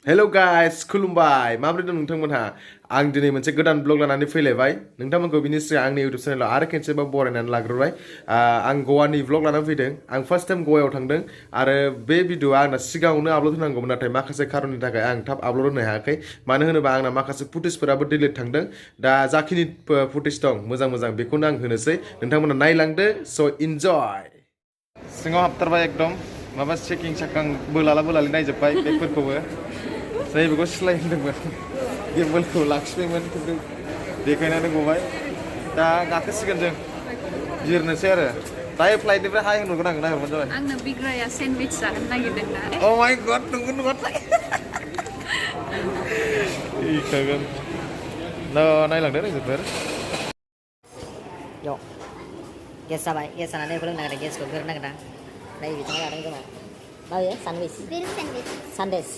Hello guys, खुलुमबाय माबोरै दं नोंथांमोनहा आं दिनै मोनसे गोदान ब्लग लानानै फैलायबाय नोंथांमोनखौ बिनि सिगां आंनि YouTube चेनेलाव आरो खेनसेबाव बरायनानै लाग्रोबाय आं गवानि ब्लग लानानै फैदों आं फार्स्ट टाइम गवायाव थांदों आरो बे भिडिअआ आंना सिगाङावनो आपल'ड होनांगौमोन नाथाय माखासे खारननि थाखाय आं थाब आपल'ड होनो हायाखै मानो होनोबा आंना माखासे फुटेजफोराबो डिलिट थांदों दा जाखिनि फुटेज दं मोजां बेखौनो आं होनोसै नोंथांमोना नायलांदो स' इन्जय सिङाव हाबथारबाय एकदम माबा चेकिं साखां बोलाला नायजोब्बाय बेगफोरखौबो जाय बेखौ सिलाय होनदोंमोन गिम्बलखौ लाखिबायमोन खिन्थु देखायनानै गबाय दा गाखोसिगोन जों बिरनोसै आरो दायो फ्लाइटनिफ्राय हाय होनहरगोन आं नाहरबानो जाबाय आंनो बिग्राया सेन्डविच जानो नागिरदों दा अ माय गड नंगौ इखागोन नायलांदो रायजोफोर Yo, guess apa? Guess sana deh, belum nak ada guess kok, belum nak ada. Nah, ini tengah ada yang mana? Mau ya, sandwich. Biru sandwich. Sandes.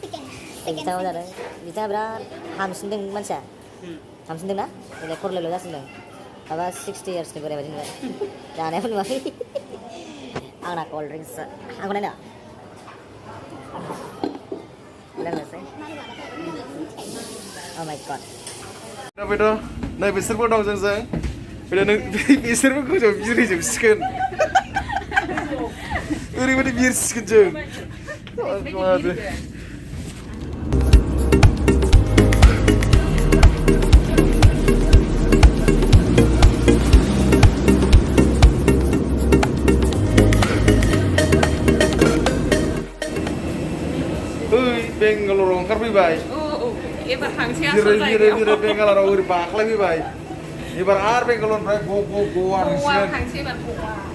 Chicken Kita udah ada. Kita berat. Hamsin deng mana? Hamsin deng na? Ini ekor lelo dah sini. Apa 60 years ni berapa jenis? Jangan apa ni mah. Aku nak cold drinks. Aku nak. Lihat sih. Oh my god. बेथ' नै बिसोरबो दं जोंजों बेथ' नों बिसोरबो गोजौ बिरहैजोबसिगोन ओरैबायदि बिरसिगोन जों ओइ बेंगालराव ओंखारफैबाय एबार थांसै बिरो बेंगालराव ओरै बाख्लायफैबाय एबार आरो बेंगालरनिफ्राय गवा थांसै एबार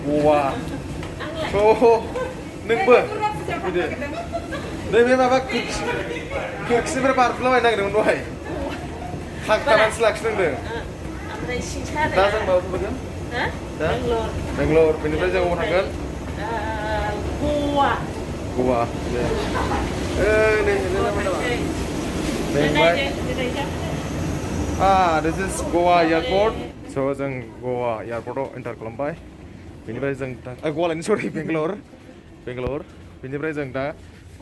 गवा नोंबो फैदो नैबे माबा खोरखिनिफ्राय बारफ्लाबायनो नागिरदोंमोन दहाय थांखानानैसो लाखिनांदों दा जों माबा फैगोन दा बेंगलर बेनिफ्राय जों बबाव थांगोन गवा दे this is Goa airport. So जों Goa airportआव एन्टार खालामबाय बेनिफ्राय जों गवालायनो सरि बेंगालर बेनिफ्राय जों दा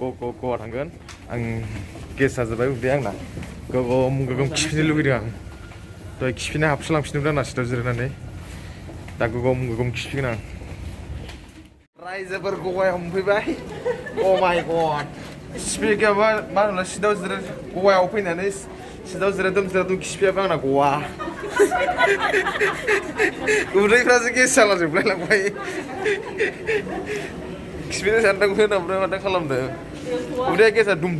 गवा थांगोन आं गेस जाजोब्बाय उदै आंना गोगोम खिफिनो लुगैदों आं दहाय खिफिनो हाबसोलांफिनदोंमोन आंना सिटाव जिरायनानै दा गोगोम खिफिगोन आं रायजोफोर गवायाव मोनफैबाय अ माय गड खिफियाबा मा होनोमोनलाय सिटाव जिराय गवायाव फैनानै सिटाव जिरायदों खिफियाबा आंना गवा उदैफ्रासो गेस जालाजोबलाय लांबाय खिफिनो सानदोंमोन ओमफ्राय माथो खालामदों उदैया गेसा दुम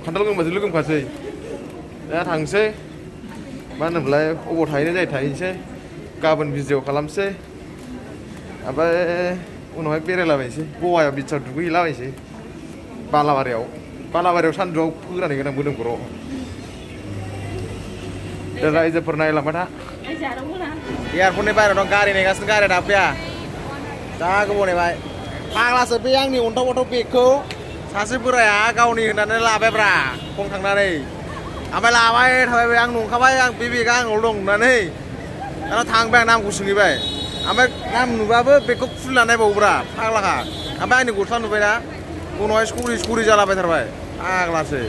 खान्थाल गोमबासो लोगोमखासै दा थांसै मा होनोमोनलाय अबाव थाहैनाय जायो थाहैनोसै गाबोन भिडिअ खालामसै ओमफ्राय उनावहाय बेरायलाबायनोसै गवायाव बिचआव दुगैहैलाबायनोसै बालाबारियाव सानदुआव फोरानहैगोन आं मोदोमखराव दा रायजोफोर नायलांबाय था एयारपर्टनि बाहेरायाव दं गारि नेगासिनो गारिया दाफैया जा गोबाव नेबाय फाग्लासो बे आंनि अन्थाव बेगखौ सासे बोराया गावनि होननानै लाबायब्रा खम थांनानै ओमफ्राय लाबाय थाबाय बे आं नंखाबाय आं बे बेगा आंनाव दं होननानै दाना थांबाय आं नामखौ सोंहैबाय ओमफ्राय नाम नुबाबो बेगखौ खुलिना नायबावोब्रा फाग्लाखा ओमफ्राय आंनि गस्ला नुबायना उनावहाय सरि जालाबायथारबाय फाग्लासो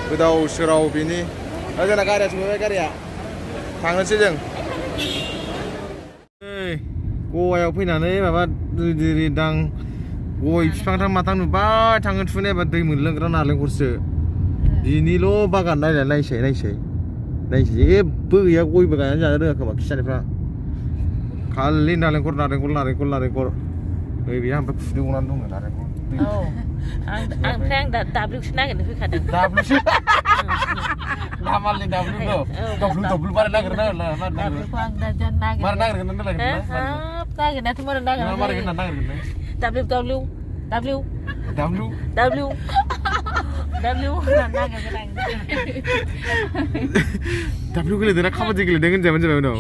गोदाव सोराव बिनि जोंना गारिया सौहैबाय गारिया थांनोसै जों गवायाव फैनानै माबा दां गय बिफां माथां नुबाय थाङो थुनाय एबा दै मोनलोंग्रा नालेंखरसो बिनिल' बागान नायसै जेबो गैया गयबो गायनानै जानो रोङा खोमा खिसानिफ्रा खालि नालेंखर नै बेहा ओमफ्राय फुदुंनानै दङ नालेंखर ओमफ्राय आं दाब्लिउसो नागिरनो फैखादों दाब्लिउसो नामालनि दाब्लिउ बाराय नागिरना दाब्लिउखौ आं दा नागिरगोन नागिरनायाथ' मारै नागिरगोन दाब्लिउ गेलेदोंना खाबादि गेलेदों होनजाबानो जाबाय उनाव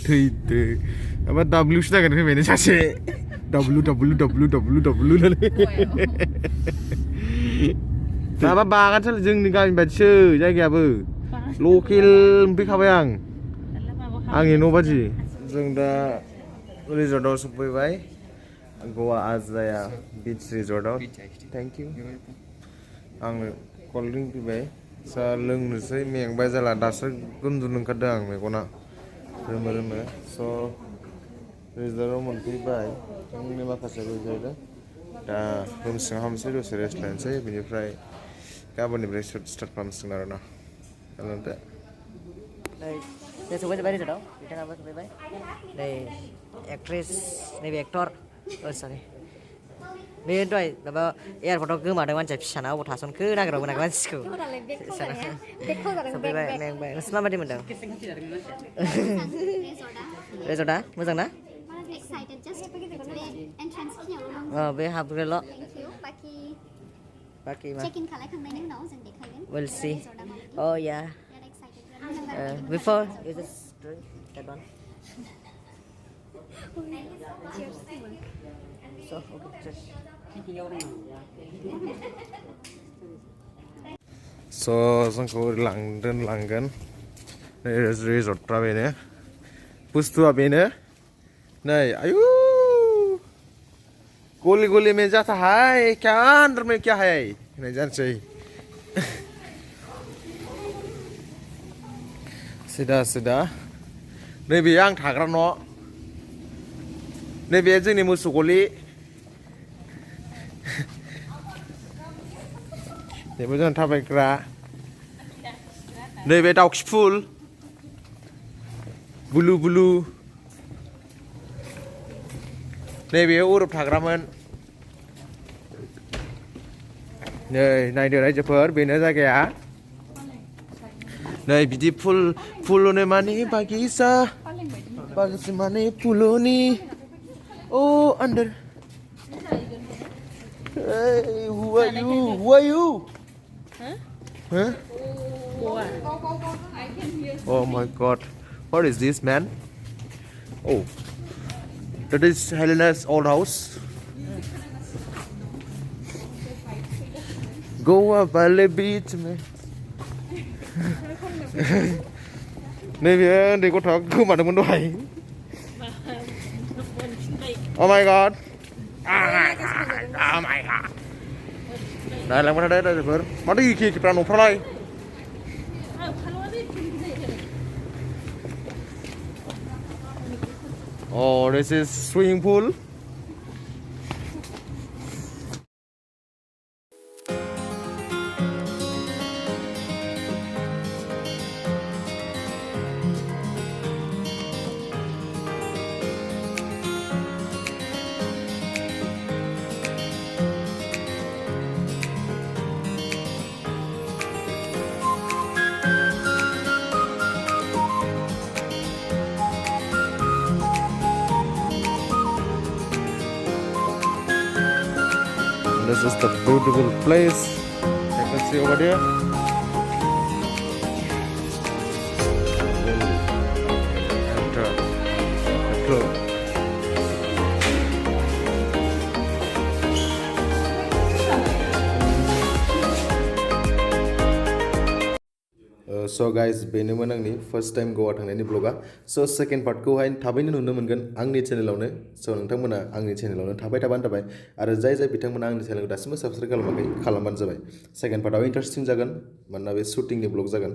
थैदो ओमफ्राय दाब्लिउसो नागिरनो फैबाय सासे W माबा बागानसो जोंनि गामि बायदिसो जायगायाबो लकेल मोनफैखाबाय आंनि न' बादि जों दा रिजर्टआव सफैबाय गवा आजाया बीच रिजर्टआव थेंक इउ आंनो कल्ड ड्रिंक फैबाय सा लोंनोसै मेंबाय जाला दासो उन्दुनो ओंखारदों आं मेगना रोमो रोमो स' रिजर्टआव मोनफैबाय आंनि माखासेबो जाहैदों दा रुम सिङाव हाबनोसै दसे रेस्ट लानोसै बेनिफ्राय गाबोननिफ्राय शुट स्टार्ट खालामसिगोन आरोना खालामदो नै जों सफैजोब्बाय रिजर्टआव बिथाङाबो सफैबाय नै एक्ट्रेस नैबे एक्टर सरि बे दहाय माबा एयारपर्टआव गोमादों मानसिया फिसाना अबाव थासनखो नागिरबाबो मोनाखै मानसिखौ सफैबाय मेंबाय नोंसोर माबायदि मोनदों रिजर्टआ मोजां ना बे हाबग्रोल' बाखि मा we'll see oh yeah before you just drink that one so okay just स' जोंखौ लांगोन रिजर्टफ्रा बेनो बुस्थुआ बेनो नै आयु गली गली में जाता है क्या अंदर में क्या है नहीं जानसै सिदा सिदा नैबे आं थाग्रा न' नैबे जोंनि मोसौ गलि नैबे जों थाबायग्रा नैबे दाउखि फुल बुलु बुलु नैबे अरब थाग्रामोन नै नायदो रायजोफोर बेनो जायगाया नै बिदि फुलुनि माने बागिचा माने फुलुनि ओ अंदर Hey, who are you? Who are you? Huh? Oh my God! What is this, man? Oh, that is Helena's old house. Goa Valley Beach, man. Maybe they go talk to Madam Doi. Oh my God! Oh my God! Này làm cái đây đây rồi, bắt đi kia chụp ra nộp ra đây. Oh, this is swimming pool. This is the beautiful place. You can see over there. Enter the club. So guys, बेनोमोन आंनि first time गवा थांनायनि ब्लगा स' second पार्टखौहाय थाबैनो नुनो मोनगोन आंनि चेनेलावनो स' नोंथांमोना आंनि चेनेलावनो थाबाय थाबानो जाबाय आरो जाय बिथांमोना आंनि चेनेलखौ दासिमबो साबस्क्राइब खालामाखै खालामबानो जाबाय सेकेन्ड पार्टआव इन्टारेस्टिं जागोन मानोना बे शुटिंनि ब्लग जागोन